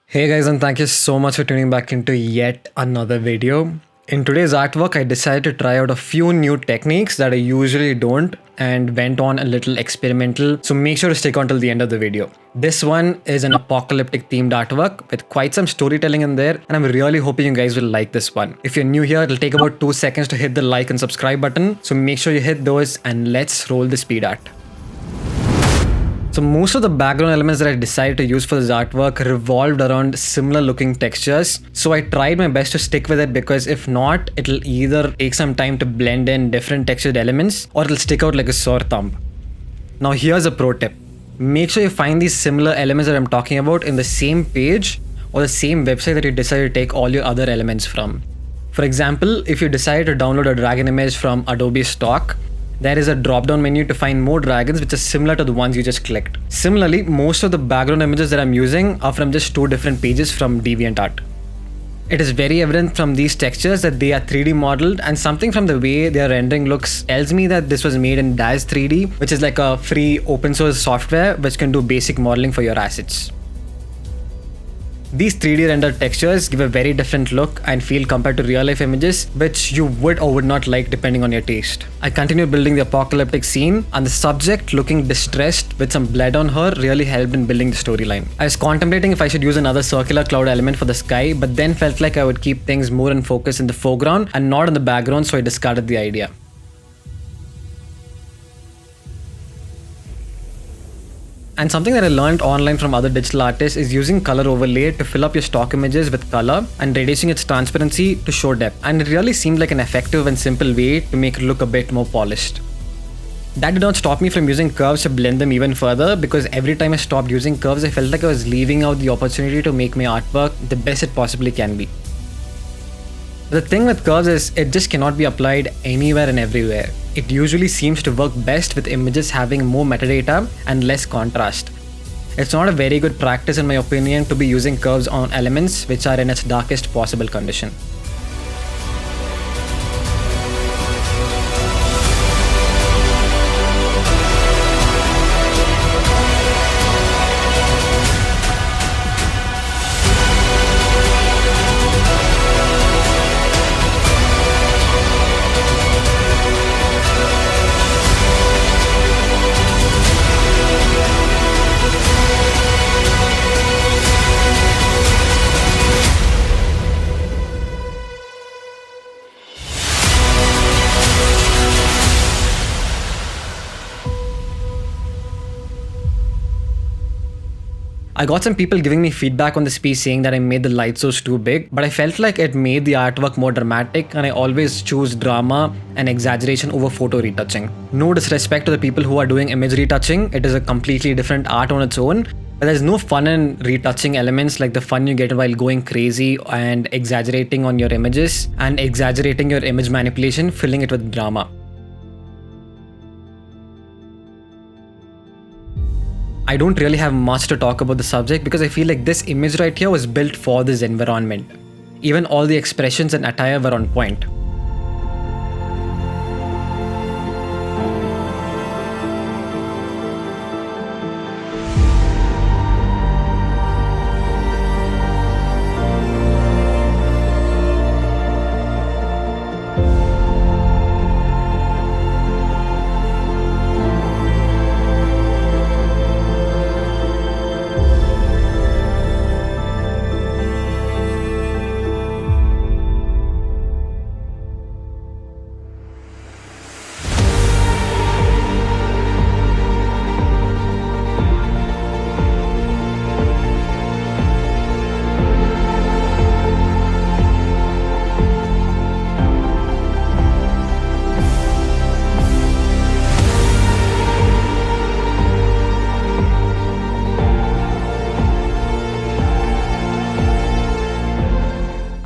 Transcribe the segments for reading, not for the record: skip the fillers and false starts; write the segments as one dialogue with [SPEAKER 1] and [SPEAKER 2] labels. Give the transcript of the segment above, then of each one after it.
[SPEAKER 1] Hey guys, and thank you so much for tuning back into yet another video. In today's artwork, I decided to try out a few new techniques that I usually don't and went on a little experimental, so make sure to stick on till the end of the video. This one is an apocalyptic themed artwork with quite some storytelling in there, and I'm really hoping you guys will like this one. If you're new here, it'll take about 2 seconds to hit the like and subscribe button, so make sure you hit those and let's roll the speed art. So most of the background elements that I decided to use for this artwork revolved around similar looking textures. So I tried my best to stick with it because if not, it'll either take some time to blend in different textured elements or it'll stick out like a sore thumb. Now here's a pro tip. Make sure you find these similar elements that I'm talking about in the same page or the same website that you decided to take all your other elements from. For example, if you decide to download a dragon image from Adobe Stock, there is a drop-down menu to find more dragons which is similar to the ones you just clicked. Similarly, most of the background images that I'm using are from just 2 different pages from DeviantArt. It is very evident from these textures that they are 3D modeled, and something from the way their rendering looks tells me that this was made in DAZ 3D, which is like a free open source software which can do basic modeling for your assets. These 3D rendered textures give a very different look and feel compared to real life images, which you would or would not like depending on your taste. I continued building the apocalyptic scene, and the subject looking distressed with some blood on her really helped in building the storyline. I was contemplating if I should use another circular cloud element for the sky, but then felt like I would keep things more in focus in the foreground and not in the background, so I discarded the idea. And something that I learned online from other digital artists is using color overlay to fill up your stock images with color and reducing its transparency to show depth. And it really seemed like an effective and simple way to make it look a bit more polished. That did not stop me from using curves to blend them even further, because every time I stopped using curves, I felt like I was leaving out the opportunity to make my artwork the best it possibly can be. The thing with curves is it just cannot be applied anywhere and everywhere. It usually seems to work best with images having more metadata and less contrast. It's not a very good practice in my opinion to be using curves on elements which are in its darkest possible condition. I got some people giving me feedback on this piece saying that I made the light source too big, but I felt like it made the artwork more dramatic, and I always choose drama and exaggeration over photo retouching. No disrespect to the people who are doing image retouching, it is a completely different art on its own, but there's no fun in retouching elements like the fun you get while going crazy and exaggerating on your images and exaggerating your image manipulation, filling it with drama. I don't really have much to talk about the subject because I feel like this image right here was built for this environment. Even all the expressions and attire were on point.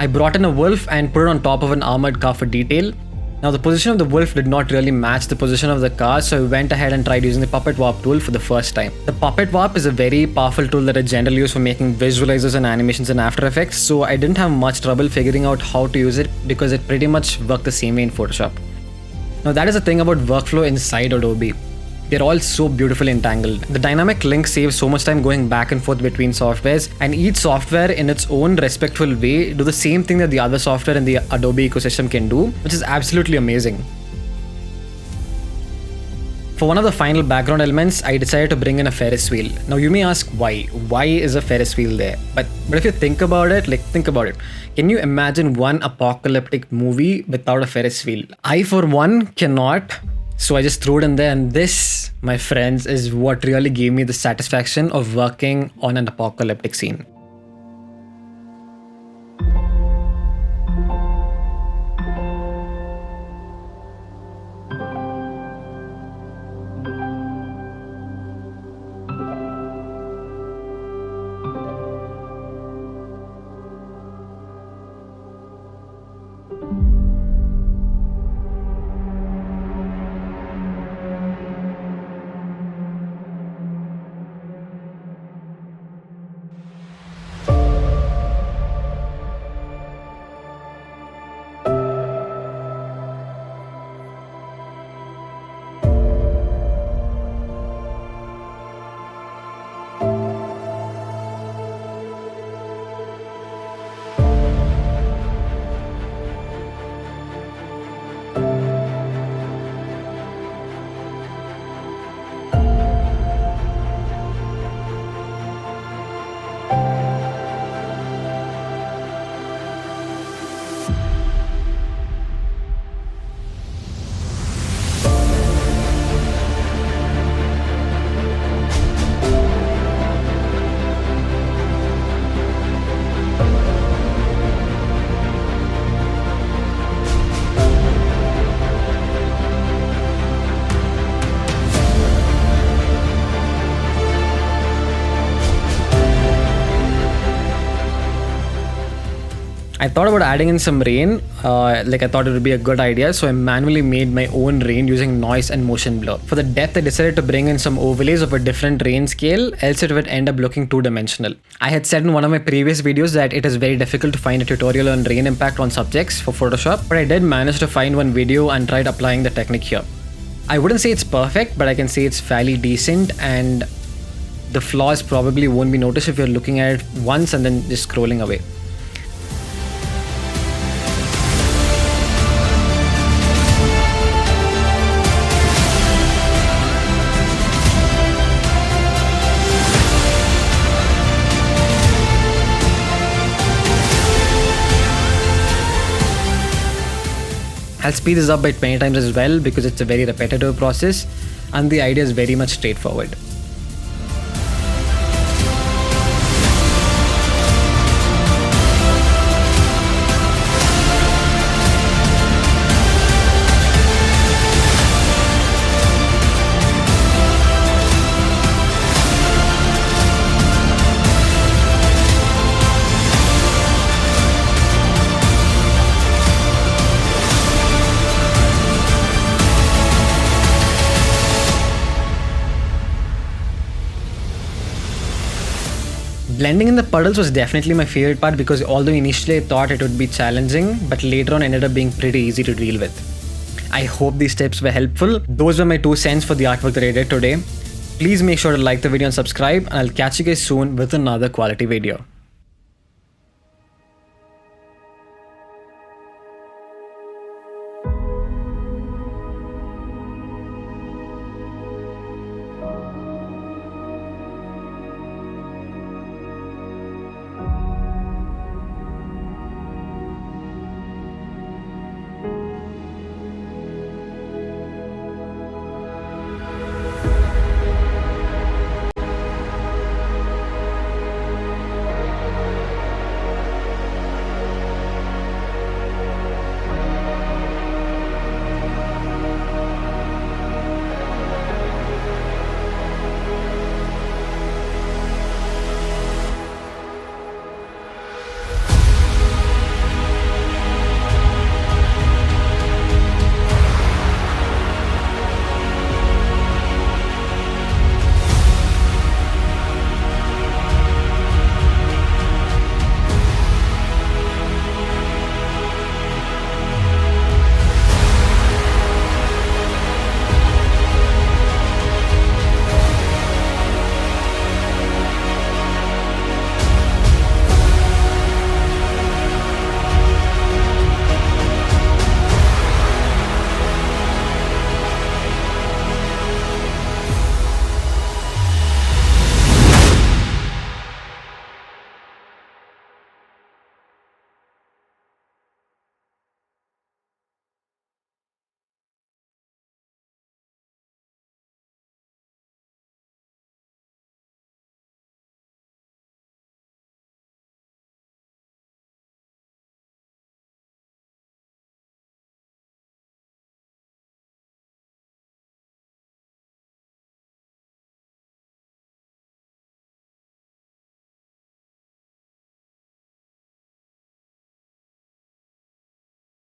[SPEAKER 1] I brought in a wolf and put it on top of an armored car for detail. Now the position of the wolf did not really match the position of the car, so I went ahead and tried using the puppet warp tool for the first time. The puppet warp is a very powerful tool that I generally use for making visualizers and animations in After Effects, so I didn't have much trouble figuring out how to use it because it pretty much worked the same way in Photoshop. Now that is the thing about workflow inside Adobe. They're all so beautifully entangled. The dynamic link saves so much time going back and forth between softwares, and each software in its own respectful way do the same thing that the other software in the Adobe ecosystem can do, which is absolutely amazing. For one of the final background elements, I decided to bring in a Ferris wheel. Now you may ask why? Why is a Ferris wheel there? But if you think about it, Can you imagine one apocalyptic movie without a Ferris wheel? I for one cannot. So I just threw it in there, and this, my friends, is what really gave me the satisfaction of working on an apocalyptic scene. I thought about adding in some rain, I thought it would be a good idea, so I manually made my own rain using noise and motion blur. For the depth, I decided to bring in some overlays of a different rain scale, else it would end up looking two-dimensional. I had said in one of my previous videos that it is very difficult to find a tutorial on rain impact on subjects for Photoshop, but I did manage to find one video and tried applying the technique here. I wouldn't say it's perfect, but I can say it's fairly decent, and the flaws probably won't be noticed if you're looking at it once and then just scrolling away. I'll speed this up by 20 times as well because it's a very repetitive process and the idea is very much straightforward. Blending in the puddles was definitely my favorite part because although initially I thought it would be challenging, but later on ended up being pretty easy to deal with. I hope these tips were helpful. Those were my 2 cents for the artwork that I did today. Please make sure to like the video and subscribe, and I'll catch you guys soon with another quality video.